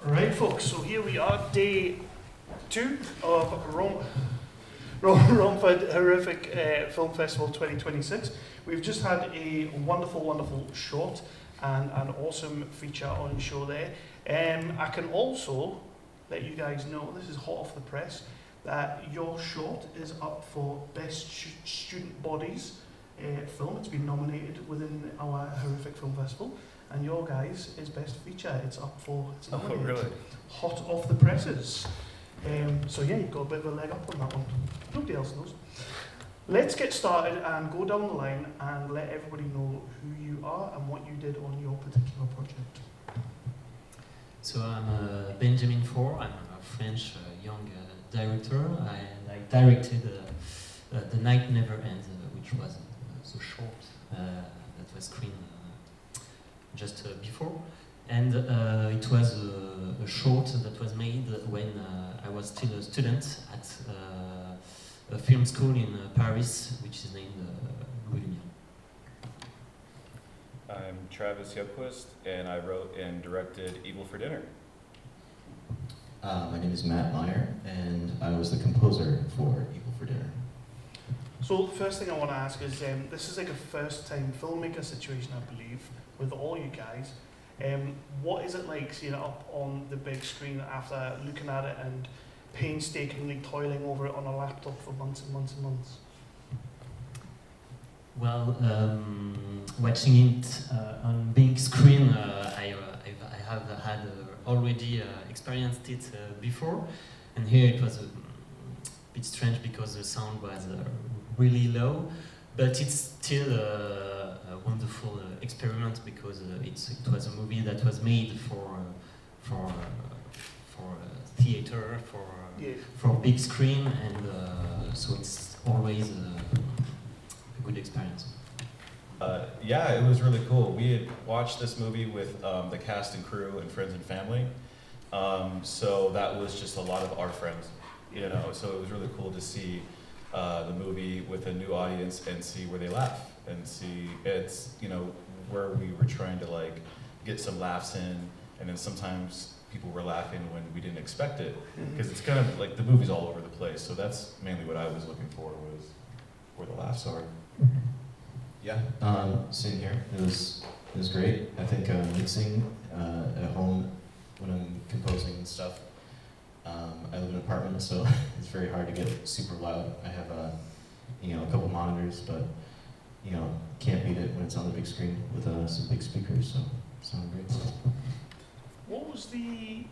Right, folks, so here we are, day 2 of Romford Horrific Film Festival 2026. We've just had a wonderful short and an awesome feature on show there. I can also let you guys know, this is hot off the press, that your short is up for Best Student Bodies film. It's been nominated within our Horrific Film Festival. And your guys is Best Feature. It's nominated. Oh, really? Hot off the presses. So yeah, you've got a bit of a leg up on that one. Nobody else knows. Let's get started and go down the line and let everybody know who you are and what you did on your particular project. So I'm Benjamin Faure. I'm a French young director, and I directed The Night Never Ends, which was the short that was screened just before, and it was a short that was made when I was still a student at a film school in Paris, which is named Louis Lumière. I'm Travis Youngquist, and I wrote and directed Evil for Dinner. My name is Matt Maier, and I was the composer for Evil for Dinner. So the first thing I want to ask is, this is like a first-time filmmaker situation, I believe, with all you guys. What is it like seeing it up on the big screen after looking at it and painstakingly toiling over it on a laptop for months and months and months? Well, watching it on big screen, I have had already experienced it before, and here it was a bit strange because the sound was really low, but it's still a wonderful experiment because it was a movie that was made for theater, for big screen, and so it's always a good experience. Yeah, it was really cool. We had watched this movie with the cast and crew and friends and family, so that was just a lot of our friends, you know. So it was really cool to see the movie with a new audience and see where they laugh and see where we were trying to like get some laughs in, and then sometimes people were laughing when we didn't expect it, because it's kind of like the movie's all over the place. So that's mainly what I was looking for, was where the laughs are. Yeah, same here. It was great. I think mixing at home when I'm composing and stuff. I live in an apartment, so it's very hard to get super loud. I have a couple monitors, but can't beat it when it's on the big screen with some big speakers. So it sounded great. What was the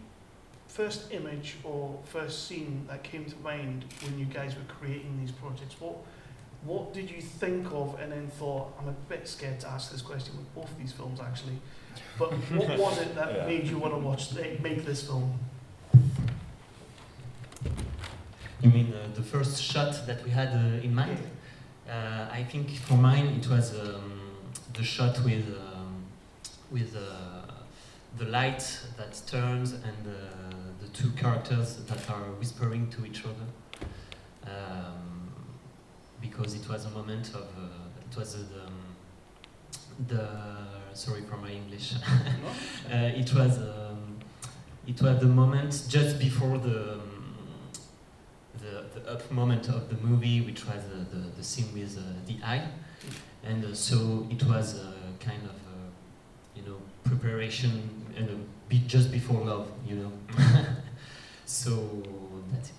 first image or first scene that came to mind when you guys were creating these projects? What did you think of and then thought, I'm a bit scared to ask this question with both of these films actually, but what was it that made you want to make this film? You mean the first shot that we had in mind? I think for mine it was the shot with the light that turns and the two characters that are whispering to each other. Because it was a moment of it was the sorry for my English. It was the moment just before the up moment of the movie, which was the scene with the eye, and so it was kind of preparation and a bit just before love, So that's it.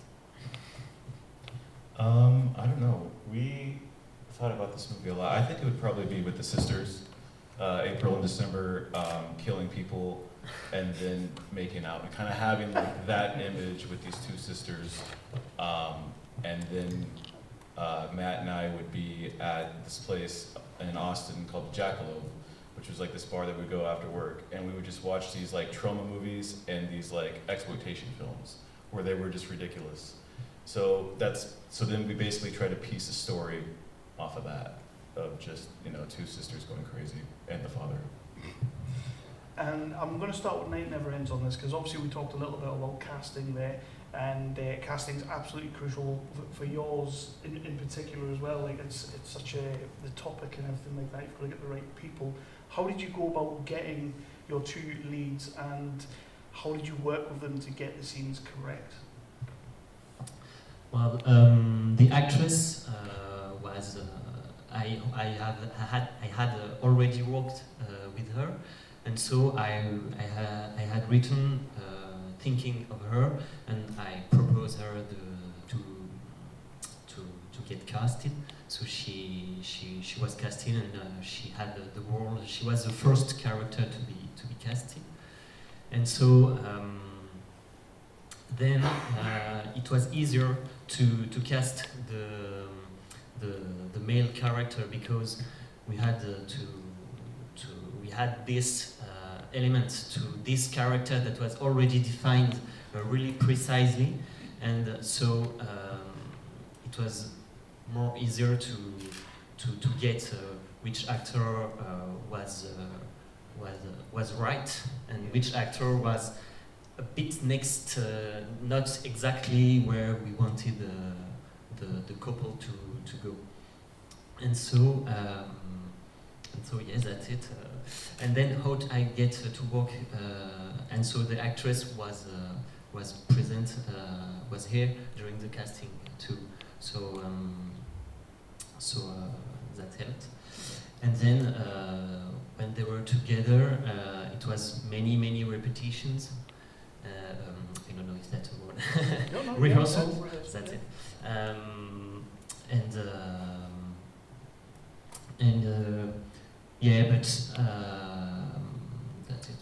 I don't know. We thought about this movie a lot. I think it would probably be with the sisters, April and December, killing people and then making out, and kind of having like that image with these two sisters. And then Matt and I would be at this place in Austin called the Jackalope, which was like this bar that we would go after work, and we would just watch these like trauma movies and these like exploitation films where they were just ridiculous. So then we basically try to piece a story off of that, of just two sisters going crazy and the father. And I'm going to start with Night Never Ends on this, because obviously we talked a little bit about casting there, and casting is absolutely crucial for yours in particular as well. Like it's such the topic and everything like that. You've got to get the right people. How did you go about getting your two leads, and how did you work with them to get the scenes correct? Well, the actress was I had already worked with her, and so I had written thinking of her, and I proposed her to get casted. So she was casted, and she had the role. She was the first character to be casted, and so then it was easier to cast the male character, because we had we had this element to this character that was already defined really precisely, and so it was more easier to get which actor was right, and which actor was a bit next, not exactly where we wanted the couple to go. And so yes, that's it. And then how I get to work, and so the actress was present, was here during the casting too. So that helped. And then when they were together, it was many repetitions. I don't know if that's a word. No, Rehearsal. yeah, That's it. Yeah, but that's it.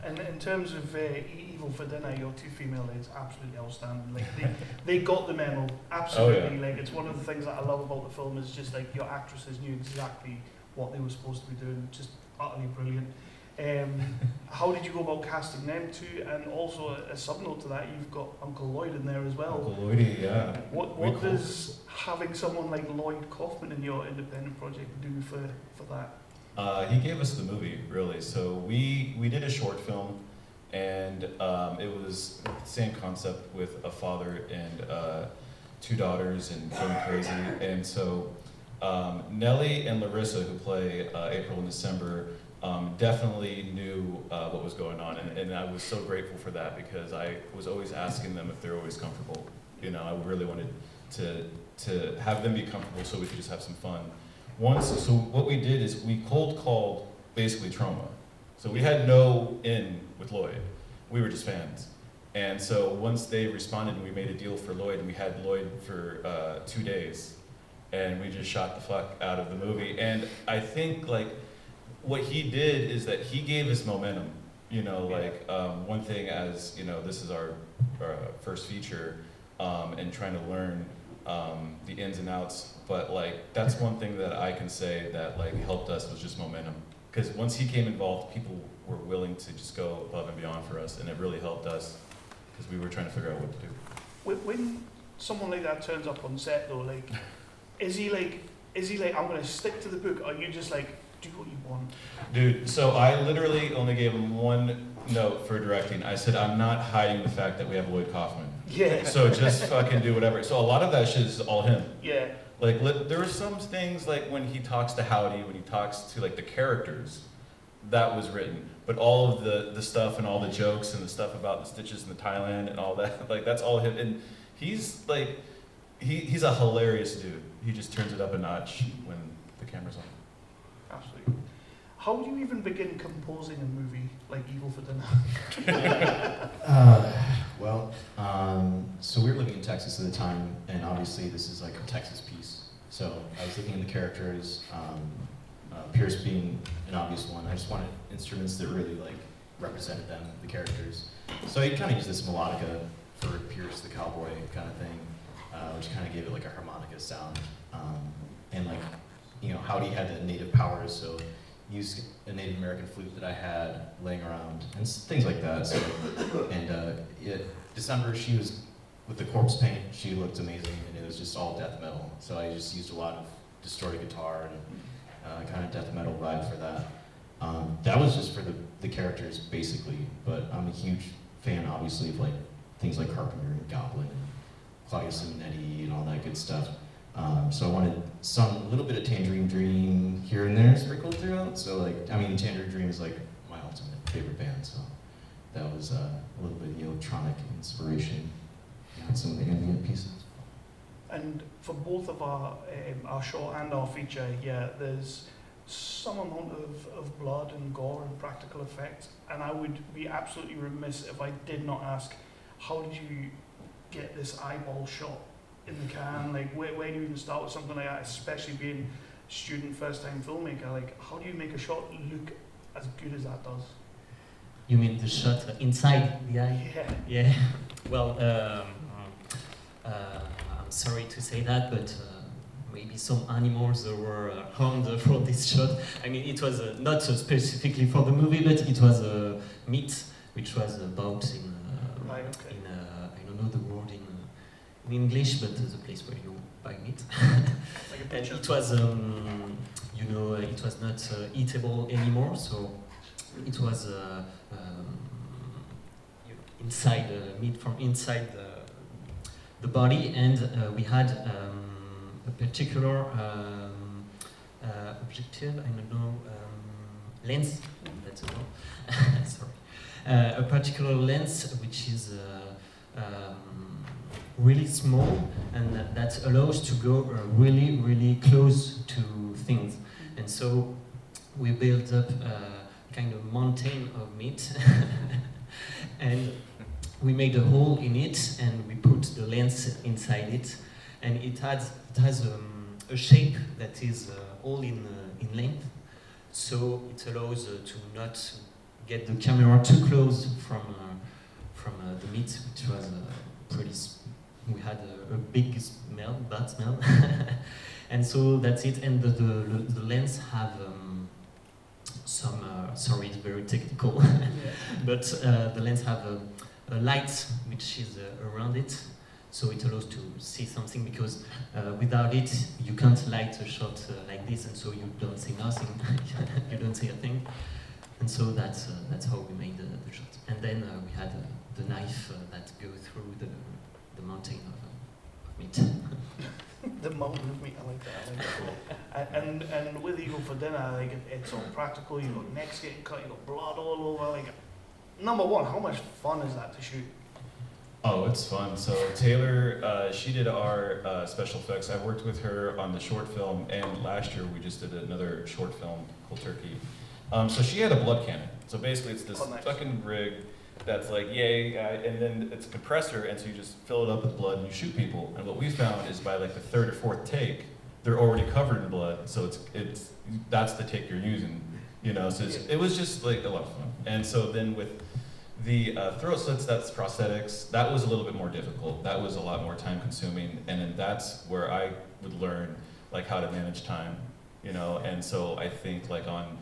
And in terms of Evil for Dinner, your two female leads absolutely outstanding. Like they got the memo, absolutely. Like it's one of the things that I love about the film is just like your actresses knew exactly what they were supposed to be doing, just utterly brilliant. How did you go about casting them two? And also a sub note to that, you've got Uncle Lloyd in there as well. Uncle Lloydie, yeah. What does having someone like Lloyd Kaufman in your independent project do for that? He gave us the movie, really. So we did a short film, and it was the same concept with a father and two daughters and going crazy. And so Nellie and Larissa, who play April and December, definitely knew what was going on, and I was so grateful for that, because I was always asking them if they're always comfortable. You know, I really wanted to have them be comfortable so we could just have some fun. So what we did is we cold called basically Trauma. So we had no in with Lloyd. We were just fans. And so once they responded and we made a deal for Lloyd, and we had Lloyd for 2 days, and we just shot the fuck out of the movie. And I think like what he did is that he gave us momentum. You know, like one thing, as you know, this is our first feature, and trying to learn the ins and outs. But like that's one thing that I can say that like helped us was just momentum. Because once he came involved, people were willing to just go above and beyond for us, and it really helped us because we were trying to figure out what to do. When someone like that turns up on set, though, like, is he like, I'm going to stick to the book, or are you just like, do what you want? Dude, so I literally only gave him one note for directing. I said, I'm not hiding the fact that we have Lloyd Kaufman. Yeah. So just fucking do whatever. So a lot of that shit is all him. Yeah. Like, there were some things, like when he talks to Howdy, when he talks to like the characters, that was written. But all of the stuff and all the jokes and the stuff about the stitches in the Thailand and all that, like that's all him. And he's like, he's a hilarious dude. He just turns it up a notch when the camera's on. Absolutely. How do you even begin composing a movie like Evil for Dinner? So we were living in Texas at the time, and obviously this is like a Texas piece. So I was looking at the characters, Pierce being an obvious one. I just wanted instruments that really like represented them, the characters. So I kind of used this melodica for Pierce the cowboy kind of thing, which kind of gave it like a harmonica sound. And like, you know, Howdy had the native powers, so used a Native American flute that I had laying around and things like that. So, and December, she was with the corpse paint. She looked amazing, and it was just all death metal. So I just used a lot of distorted guitar and kind of death metal vibe for that. That was just for the characters basically, but I'm a huge fan, obviously, of like things like Carpenter and Goblin and Claudius and Nettie and all that good stuff. So I wanted a little bit of Tangerine Dream here and there sprinkled throughout. So like, I mean, Tangerine Dream is like my whole That's my favorite band, so that was a little bit of the electronic inspiration behind some of the ambient pieces. And for both of our short and our feature here, there's some amount of blood and gore and practical effects, and I would be absolutely remiss if I did not ask, how did you get this eyeball shot in the can? Like, where do you even start with something like that, especially being student first-time filmmaker? Like, how do you make a shot look as good as that does? You mean the shot inside the eye? Yeah. Yeah. Well, I'm sorry to say that, but maybe some animals were harmed for this shot. I mean, it was not specifically for the movie, but it was a meat which was bought in, Right, okay. in I don't know the word in English, but the place where you buy meat. Like a And picture. it was, you know, it was not eatable anymore, so it was inside meat from inside the body, and we had a particular objective, I don't know, lens, that's a word, sorry. A particular lens which is really small and that allows to go really, really close to things. And so we built up a kind of mountain of meat and we made a hole in it and we put the lens inside it, and it has a shape that is all in length, so it allows to not get the camera too close from the meat, which was pretty. We had a big smell, bad smell, and so that's it. And the lens have some. Sorry, it's very technical, but the lens have a light which is around it, so it allows to see something, because without it you can't light a shot like this, and so you don't see nothing, you don't see a thing, and so that's how we made the shot. And then we had the knife that go through the mountain of meat. The mountain of meat, I like that. And with you go for dinner, like it's all practical. You got necks getting cut, you got blood all over. Like, number one, how much fun is that to shoot? Oh, it's fun. So Taylor, she did our special effects. I worked with her on the short film, and last year we just did another short film called Turkey. So she had a blood cannon. So basically it's this fucking rig that's like, yay, and then it's a compressor, and so you just fill it up with blood and you shoot people. And what we found is by like the third or fourth take, they're already covered in blood, so it's that's the take you're using, you know. So it was just like a lot of fun. And so then with the throat slits, that's prosthetics. That was a little bit more difficult. That was a lot more time consuming, and then that's where I would learn like how to manage time, you know. And so I think like on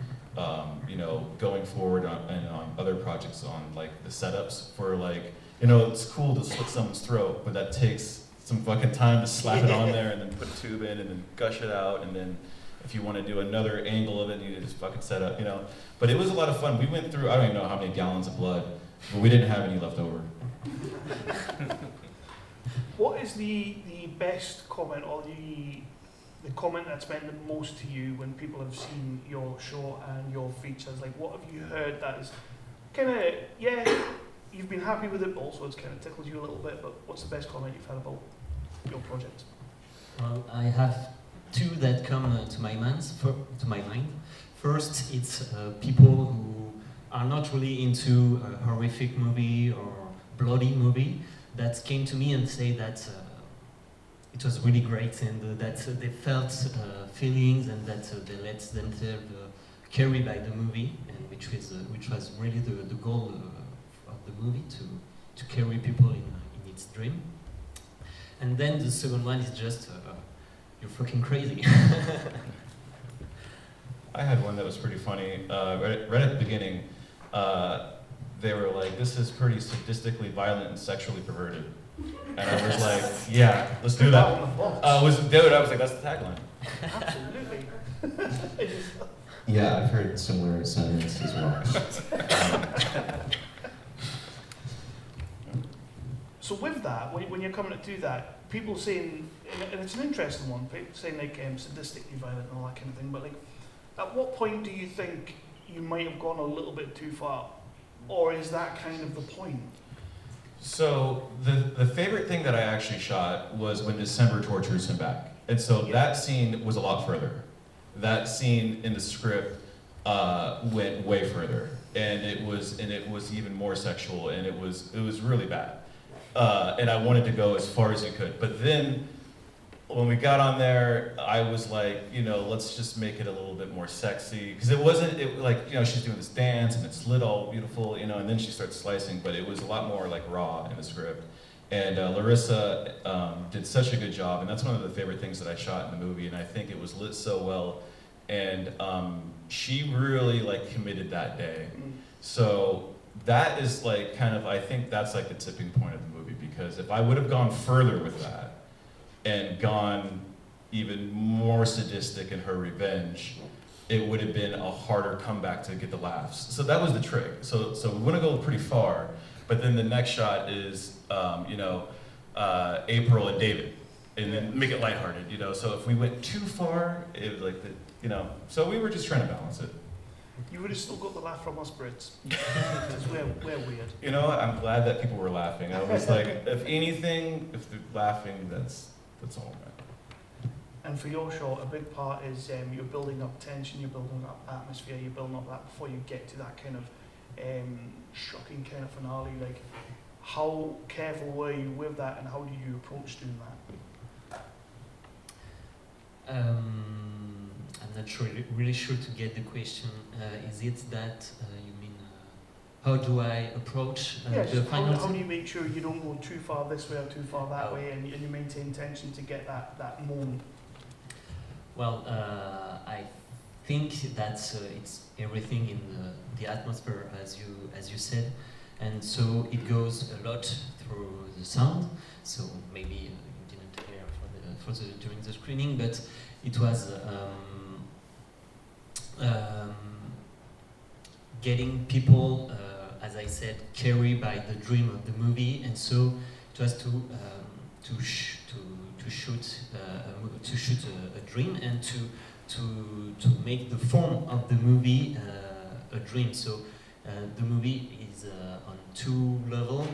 you know, going forward and on other projects, on like the setups for like, you know, it's cool to slit someone's throat, but that takes some fucking time to slap it on there and then put a tube in and then gush it out, and then if you want to do another angle of it, you just fucking set up, you know. But it was a lot of fun. We went through, I don't even know how many gallons of blood, but we didn't have any left over. What is the best comment, or the comment that's meant the most to you when people have seen your short and your features? Like, what have you heard that is kind of, yeah, you've been happy with it, but also it's kind of tickled you a little bit, but what's the best comment you've had about your project? Well, I have two that come to my mind. First, it's people who are not really into a horrific movie or bloody movie that came to me and say that it was really great, and that they felt feelings, and that they let themselves carry by the movie, and which was really the goal of the movie, to carry people in its dream. And then the second one is just you're fucking crazy. I had one that was pretty funny. Right at the beginning, they were like, "This is pretty sadistically violent and sexually perverted." And I was like, yeah, let's do that. I was like, that's the tagline. Absolutely. Yeah, I've heard similar sentiments as well. So with that, when you're coming to do that, people saying, and it's an interesting one, people saying like sadistically violent and all that kind of thing, but like, at what point do you think you might have gone a little bit too far? Or is that kind of the point? So the favorite thing that I actually shot was when December tortures him back. And so that scene was a lot further. That scene in the script went way further. And it was even more sexual, and it was really bad. And I wanted to go as far as it could. But then when we got on there, I was like, let's just make it a little bit more sexy. Because she's doing this dance and it's lit all beautiful, and then she starts slicing, but it was a lot more like raw in the script. And Larissa did such a good job, and that's one of the favorite things that I shot in the movie, and I think it was lit so well. And she really committed that day. So that is I think that's the tipping point of the movie, because if I would have gone further with that, and gone even more sadistic in her revenge, it would have been a harder comeback to get the laughs. So that was the trick. So we want to go pretty far, but then the next shot is, April and David, and then make it lighthearted, So if we went too far, it was so we were just trying to balance it. You would have still got the laugh from us Brits. Because we're weird. I'm glad that people were laughing. I was like, if anything, if they're laughing, that's all right. And for your short, a big part is you're building up tension, you're building up atmosphere, you're building up that before you get to that kind of shocking kind of finale. How careful were you with that, and how do you approach doing that? I'm not really sure to get the question. Is it that you mean, how do I approach the final? How do you make sure you don't go too far this way or too far that way, and you maintain tension to get that moment? Well, I think that it's everything in the atmosphere, as you said, and so it goes a lot through the sound. So maybe you didn't hear during the screening, but it was getting people, as I said, carried by the dream of the movie, and so it was to shoot a dream and to make the form of the movie a dream. So the movie is on two levels.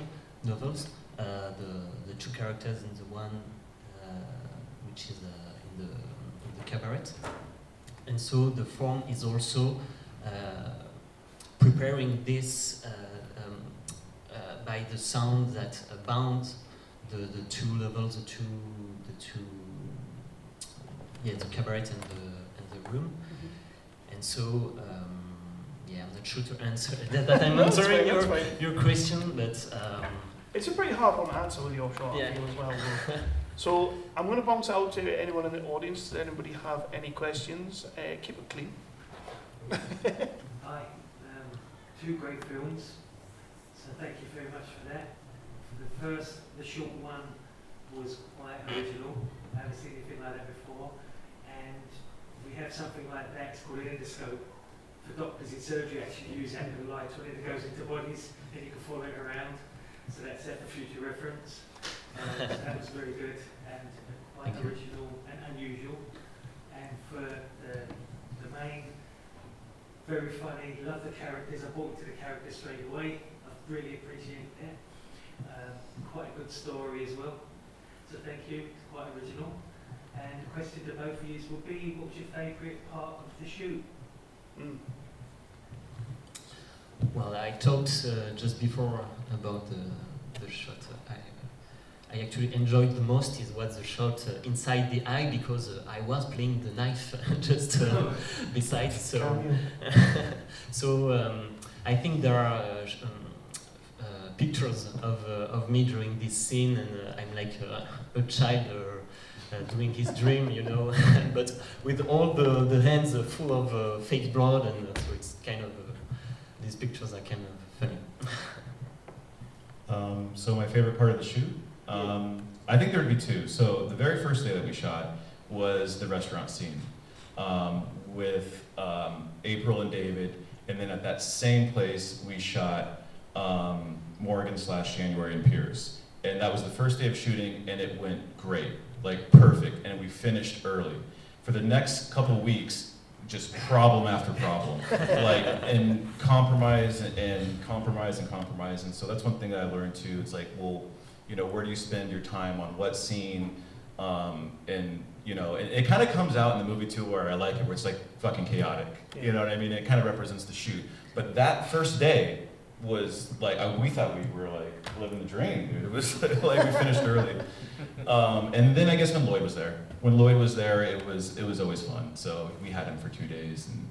The two characters and the one which is in the cabaret, and so the form is also preparing this by the sound that bound the two levels, the cabaret and the room. And so I'm not sure to answer that I'm answering your question, but it's a pretty hard one to answer with your short, I feel, as well. So I'm going to bounce out to anyone in the audience. Does anybody have any questions? Keep it clean. Hi. Two great films, so thank you very much for that. The short one was quite original. I haven't seen anything like that before. And we have something like that, it's called an endoscope. For doctors in surgery, actually use that with a light on it that goes into bodies, and you can follow it around. So that's there for future reference. So that was very good and quite original and unusual. And for the main, very funny, love the characters, I bought into the characters straight away. I really appreciate that. Quite a good story as well. So thank you, it's quite original. And the question to both of you would be, what was your favourite part of the shoot? Well, I talked just before about the shot. I actually enjoyed the most was the shot inside the eye, because I was playing the knife just beside. So I think there are pictures of me during this scene, and I'm like a child doing his dream, but with all the hands full of fake blood, and so it's kind of these pictures are kind of funny. So my favorite part of the shoot, I think there would be two. So the very first day that we shot was the restaurant scene with April and David, and then at that same place we shot Morgan/January and Pierce. And that was the first day of shooting, and it went great, perfect, and we finished early. For the next couple weeks, just problem after problem, like, and compromise and compromise and compromise. And so that's one thing that I learned too. It's like, well, you know, where do you spend your time on what scene? And you know, it kind of comes out in the movie too, where I like it, where it's like fucking chaotic. You know what I mean? It kind of represents the shoot. But that first day was like, we thought we were like living the dream, dude. It was like we finished early. And then I guess when Lloyd was there, it was always fun. So we had him for 2 days, and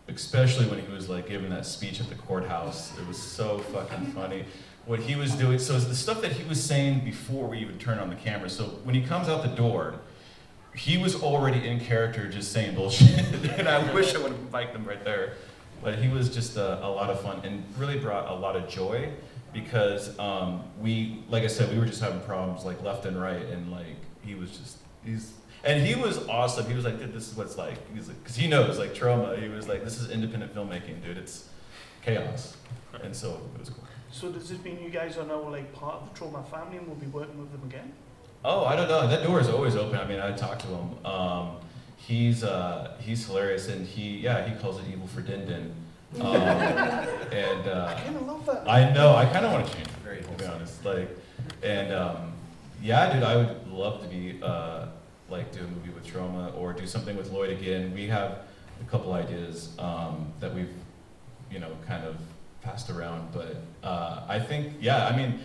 especially when he was like giving that speech at the courthouse, it was so fucking funny. What he was doing, so it's the stuff that he was saying before we even turned on the camera. So when he comes out the door, he was already in character just saying bullshit. And I wish I would have mic'd him right there. But he was just a lot of fun and really brought a lot of joy because like I said, we were just having problems like left and right, and like he was awesome. He was like, dude, this is what it's like. He's like, because he knows like trauma. He was like, this is independent filmmaking, dude. It's chaos. And so it was cool. So does this mean you guys are now like part of the Trauma family and will be working with them again? Oh, I don't know. That door is always open. I mean, I talked to him. He's hilarious, and he calls it evil for Din Din. And I kind of love that. I know. I kind of want to change it, to be honest. Like, and yeah, dude, I would love to be like do a movie with Trauma or do something with Lloyd again. We have a couple ideas that we've, you know, kind of passed around, but I think, yeah, I mean,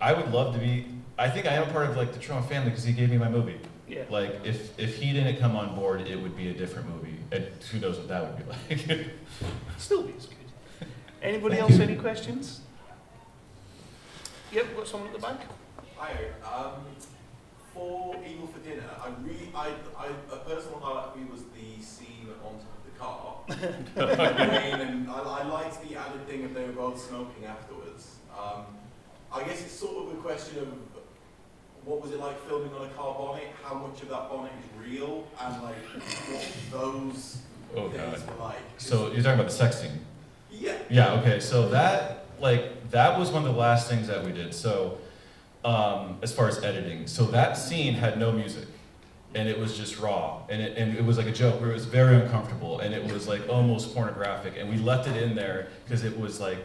I would love to be. I think I am part of like the Trauma family because he gave me my movie. Yeah. Like if he didn't come on board, it would be a different movie. And who knows what that would be like. Still be as good. Anybody else? Any questions? Yep, got someone at the back. Hi. For Evil for Dinner, a personal highlight for me was the scene on top of the car. And I liked the added thing of they were both smoking afterwards. I guess it's sort of a question of what was it like filming on a car bonnet? How much of that bonnet is real? And like what those things were like. So you're talking about the sex scene? Yeah. Yeah, okay. So that was one of the last things that we did. So as far as editing. So that scene had no music. And it was just raw. And it was like a joke where it was very uncomfortable. And it was like almost pornographic. And we left it in there because it was like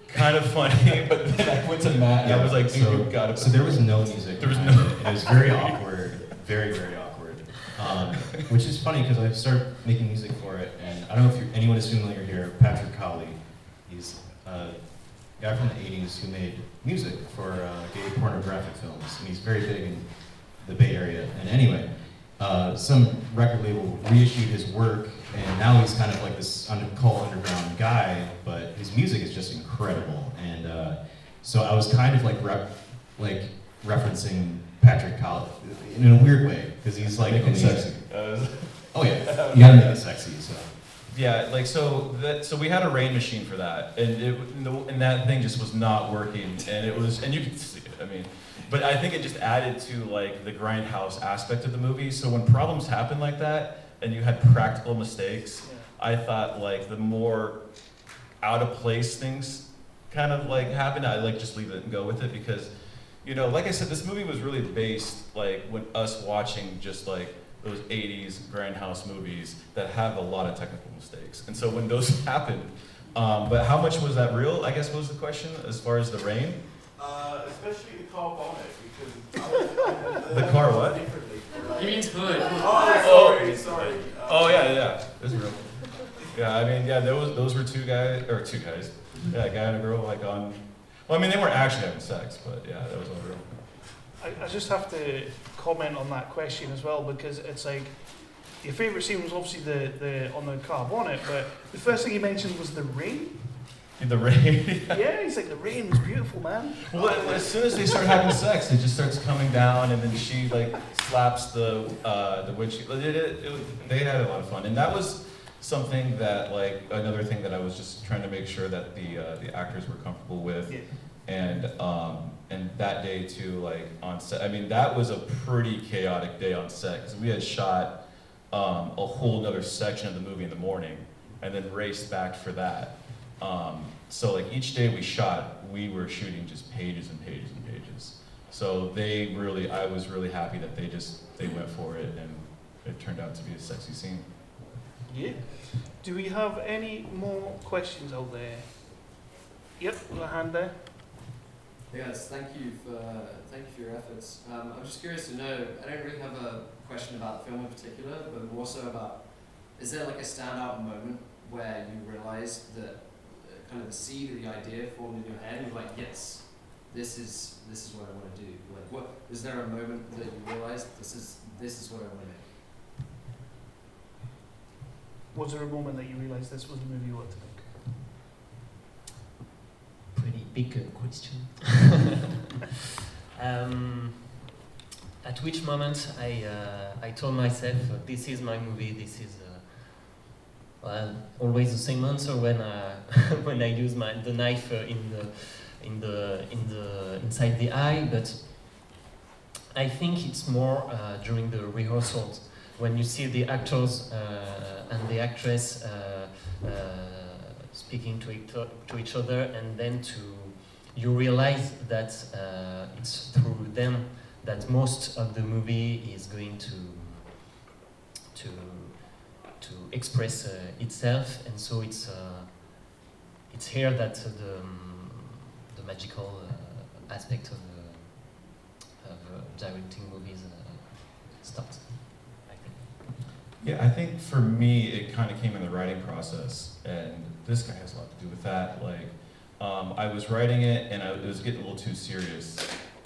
kind of funny, but then I went to Matt and I was like, dude, you gotta. So there was no music. There was no. It was very awkward, very, very awkward. Which is funny because I started making music for it, and I don't know if anyone is familiar here. Patrick Colley, he's a guy from the '80s who made music for gay pornographic films, and he's very big in the Bay Area. And anyway, some record label reissued his work, and now he's kind of like this cult underground guy, but his music is just incredible. And so I was kind of like referencing Patrick Colley in a weird way, because he's like sexy. Oh yeah, you gotta make it sexy. So yeah, like so we had a rain machine for that, and that thing just was not working, and you could see it. I mean. But I think it just added to like the grindhouse aspect of the movie. So when problems happen like that, and you had practical mistakes, I thought like the more out of place things kind of like happen, I like just leave it and go with it because, you know, like I said, this movie was really based like when us watching just like those 80s grindhouse movies that have a lot of technical mistakes. And so when those happened, but how much was that real, I guess was the question as far as the rain? Especially the car bonnet, because the car what? Differently. He means hood. Oh, sorry. Oh yeah, this is real. Yeah, I mean, yeah, those were two guys. Yeah, a guy and a girl like on. Well, I mean, they weren't actually having sex, but yeah, that was all real. I just have to comment on that question as well because it's like your favourite scene was obviously the on the car bonnet, but the first thing he mentioned was the rain. The rain. Yeah, he's like, the rain was beautiful, man. Well, as soon as they start having sex, it just starts coming down, and then she like slaps the windshield. They had a lot of fun, and that was something that like another thing that I was just trying to make sure that the actors were comfortable with, and that day too, like on set. I mean, that was a pretty chaotic day on set because we had shot a whole other section of the movie in the morning, and then raced back for that. So like each day we shot, we were shooting just pages and pages and pages. So I was really happy that they went for it, and it turned out to be a sexy scene. Yeah. Do we have any more questions out there? Yep, got a hand there. Yes, thank you for your efforts. I'm just curious to know, I don't really have a question about the film in particular, but more so about, is there like a standout moment where you realized that kind of the seed of the idea formed in your head, and you're like, yes, this is what I want to do? Like, what is there a moment that you realized this is what I want to make? Was there a moment that you realised this was the movie you wanted to make? Pretty big question. At which moment I told myself, this is my movie, this is well, always the same answer when when I use the knife inside the eye, but I think it's more during the rehearsals when you see the actors and the actress speaking to each other, and then you realize that it's through them that most of the movie is going to express itself, and so it's here that the magical aspect of directing movies starts. Yeah, I think for me, it kind of came in the writing process, and this guy has a lot to do with that. Like, I was writing it, and it was getting a little too serious,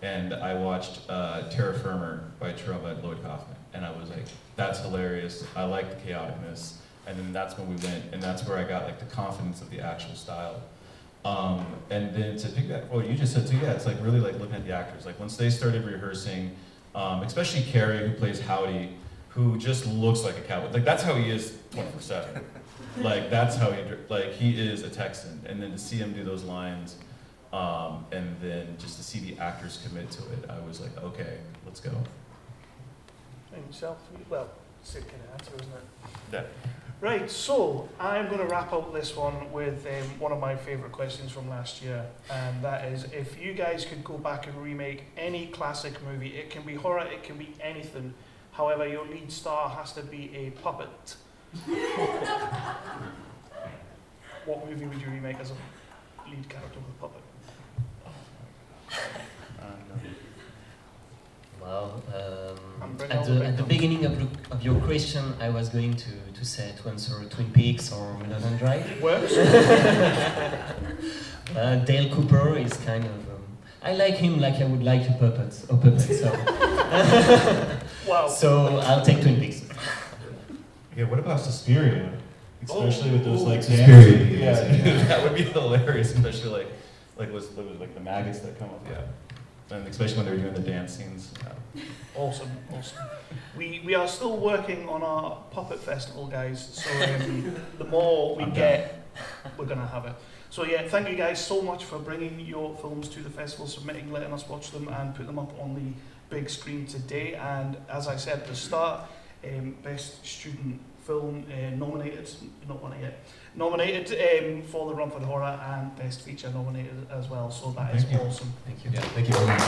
and I watched Terra Firma by Terrell Lloyd Kaufman, and I was like, that's hilarious, I like the chaoticness, and then that's when we went, and that's where I got like the confidence of the actual style. And then to pick that, you just said too, yeah, it's like really like looking at the actors, like once they started rehearsing, especially Carrie, who plays Howdy, who just looks like a cowboy. Like that's how he is 24/7. Like that's how he is a Texan. And then to see him do those lines, and then just to see the actors commit to it, I was like, okay, let's go. And yourself, well, same kind of answer, isn't it? Yeah. Right, so I'm going to wrap up this one with one of my favourite questions from last year, and that is, if you guys could go back and remake any classic movie, it can be horror, it can be anything, however, your lead star has to be a puppet. What movie would you remake as a lead character with a puppet? Well, I'm bringing at all the the big guns. beginning of your question, I was going to answer Twin Peaks or Mulholland Drive. Works? Dale Cooper is kind of. I like him like I would like a puppet. So. Wow. So I'll take Twin Peaks. Yeah, what about Suspiria? Especially with those like Suspiria. dances. Yeah, that would be hilarious, especially like was like the maggots that come up. Yeah. And especially when they're doing the dance scenes. Awesome. We are still working on our puppet festival, guys. So the more we get, we're gonna have it. So yeah, thank you guys so much for bringing your films to the festival, submitting, letting us watch them, and put them up on the big screen today. And as I said at the start, best student film nominated for the Romford Horror, and best feature nominated as well. So that is awesome. Thank you. Yeah, thank you very much.